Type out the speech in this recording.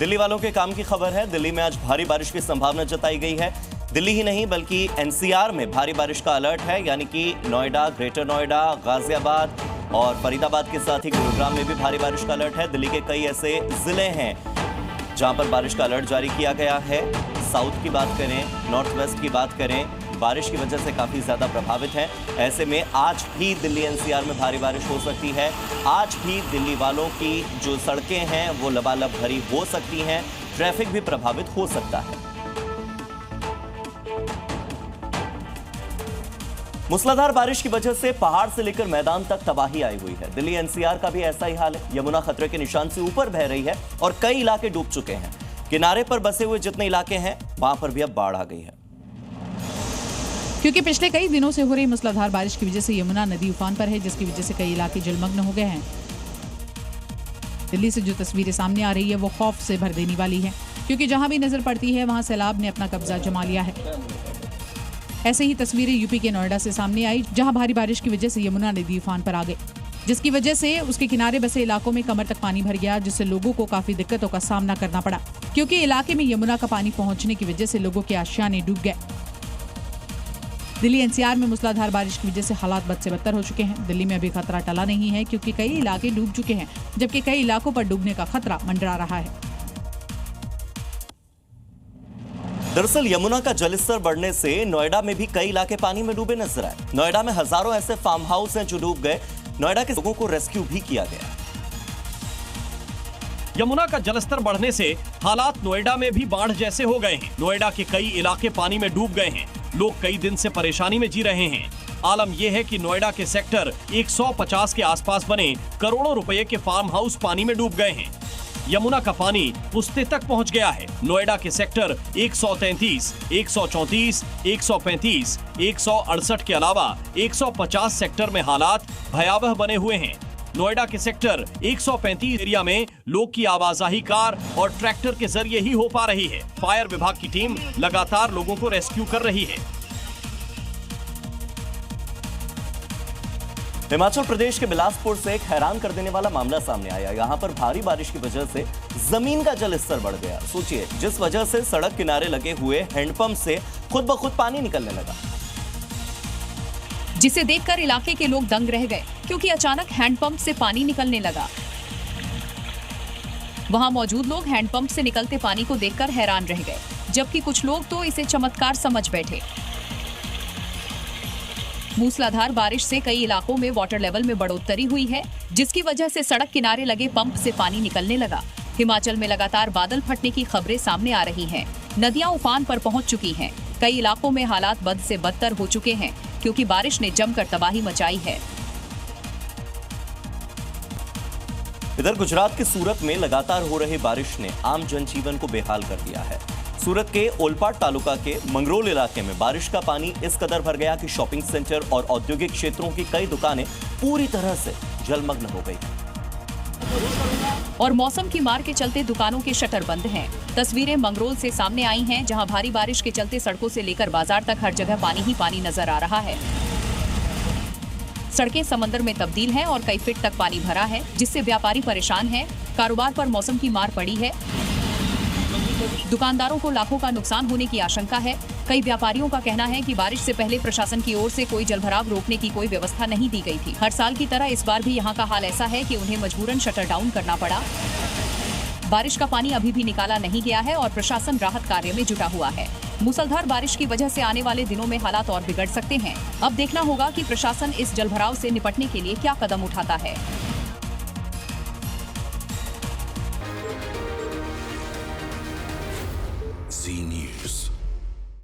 दिल्ली वालों के काम की खबर है। दिल्ली में आज भारी बारिश की संभावना जताई गई है। दिल्ली ही नहीं बल्कि एनसीआर में भारी बारिश का अलर्ट है, यानी कि नोएडा, ग्रेटर नोएडा, गाजियाबाद और फरीदाबाद के साथ ही गुरुग्राम में भी भारी बारिश का अलर्ट है। दिल्ली के कई ऐसे जिले हैं जहां पर बारिश का अलर्ट जारी किया गया है। साउथ की बात करें, नॉर्थ वेस्ट की बात करें, बारिश की वजह से काफी ज्यादा प्रभावित है। ऐसे में आज भी दिल्ली एनसीआर में भारी बारिश हो सकती है। आज भी दिल्ली वालों की जो सड़कें हैं वो लबालब भरी हो सकती हैं, ट्रैफिक भी प्रभावित हो सकता है। मूसलाधार बारिश की वजह से पहाड़ से लेकर मैदान तक तबाही आई हुई है। दिल्ली एनसीआर का भी ऐसा ही हाल है। यमुना खतरे के निशान से ऊपर बह रही है और कई इलाके डूब चुके हैं। किनारे पर बसे हुए जितने इलाके हैं वहां पर भी अब बाढ़ आ गई है। क्योंकि पिछले कई दिनों से हो रही मूसलाधार बारिश की वजह से यमुना नदी उफान पर है, जिसकी वजह से कई इलाके जलमग्न हो गए हैं। दिल्ली से जो तस्वीरें सामने आ रही है वो खौफ से भर देने वाली है, क्योंकि जहां भी नजर पड़ती है वहां सैलाब ने अपना कब्जा जमा लिया है। ऐसे ही तस्वीरें यूपी के नोएडा से सामने आई, जहां भारी बारिश की वजह से यमुना नदी उफान पर आ गई, जिसकी वजह से उसके किनारे बसे इलाकों में कमर तक पानी भर गया, जिससे लोगों को काफी दिक्कतों का सामना करना पड़ा, क्योंकि इलाके में यमुना का पानी पहुंचने की वजह से लोगों के आशियाने डूब गए। दिल्ली एनसीआर में मूसलाधार बारिश की वजह से हालात बद से बदतर हो चुके हैं। दिल्ली में अभी खतरा टला नहीं है, क्योंकि कई इलाके डूब चुके हैं, जबकि कई इलाकों पर डूबने का खतरा मंडरा रहा है। दरअसल यमुना का जलस्तर बढ़ने से नोएडा में भी कई इलाके पानी में डूबे नजर आए। नोएडा में हजारों ऐसे फार्म हाउस हैं जो डूब गए। नोएडा के लोगों को रेस्क्यू भी किया गया। यमुना का जलस्तर बढ़ने से हालात नोएडा में भी बाढ़ जैसे हो गए हैं। नोएडा के कई इलाके पानी में डूब गए हैं। लोग कई दिन से परेशानी में जी रहे हैं। आलम यह है कि नोएडा के सेक्टर 150 के आसपास बने करोड़ों रुपए के फार्म हाउस पानी में डूब गए हैं। यमुना का पानी पुश्ते तक पहुंच गया है। नोएडा के सेक्टर 133, 134, 135, 168 के अलावा 150 सेक्टर में हालात भयावह बने हुए हैं। नोएडा के सेक्टर 135 एरिया में लोग की आवाजाही कार और ट्रैक्टर के जरिए ही हो पा रही है। फायर विभाग की टीम लगातार लोगों को रेस्क्यू कर रही है। हिमाचल प्रदेश के बिलासपुर से एक हैरान कर देने वाला मामला सामने आया। यहां पर भारी बारिश की वजह से जमीन का जल स्तर बढ़ गया। सोचिए, जिस वजह से सड़क किनारे लगे हुए हैंडपंप से खुद ब खुद पानी निकलने लगा, जिसे देखकर इलाके के लोग दंग रह गए, क्योंकि अचानक हैंडपंप से पानी निकलने लगा। वहां मौजूद लोग हैंडपंप से निकलते पानी को देखकर हैरान रह गए, जबकि कुछ लोग तो इसे चमत्कार समझ बैठे। मूसलाधार बारिश से कई इलाकों में वाटर लेवल में बढ़ोतरी हुई है, जिसकी वजह से सड़क किनारे लगे पंप से पानी निकलने लगा। हिमाचल में लगातार बादल फटने की खबरें सामने आ रही हैं। नदियां उफान पर पहुंच चुकी हैं। कई इलाकों में हालात बद से बदतर हो चुके हैं, क्योंकि बारिश ने जमकर तबाही मचाई है। इधर गुजरात के सूरत में लगातार हो रही बारिश ने आम जनजीवन को बेहाल कर दिया है। सूरत के ओलपाड तालुका के मंगरोल इलाके में बारिश का पानी इस कदर भर गया कि शॉपिंग सेंटर और औद्योगिक क्षेत्रों की कई दुकानें पूरी तरह से जलमग्न हो गई। और मौसम की मार के चलते दुकानों के शटर बंद हैं। तस्वीरें मंगरोल से सामने आई हैं, जहां भारी बारिश के चलते सड़कों से लेकर बाजार तक हर जगह पानी ही पानी नजर आ रहा है। सड़कें समंदर में तब्दील हैं और कई फीट तक पानी भरा है, जिससे व्यापारी परेशान हैं। कारोबार पर मौसम की मार पड़ी है। दुकानदारों को लाखों का नुकसान होने की आशंका है। कई व्यापारियों का कहना है कि बारिश से पहले प्रशासन की ओर से कोई जलभराव रोकने की कोई व्यवस्था नहीं दी गई थी। हर साल की तरह इस बार भी यहाँ का हाल ऐसा है कि उन्हें मजबूरन शटर डाउन करना पड़ा। बारिश का पानी अभी भी निकाला नहीं गया है और प्रशासन राहत कार्य में जुटा हुआ है। मूसलाधार बारिश की वजह से आने वाले दिनों में हालात और बिगड़ सकते हैं। अब देखना होगा कि प्रशासन इस जलभराव से निपटने के लिए क्या कदम उठाता है। Z News.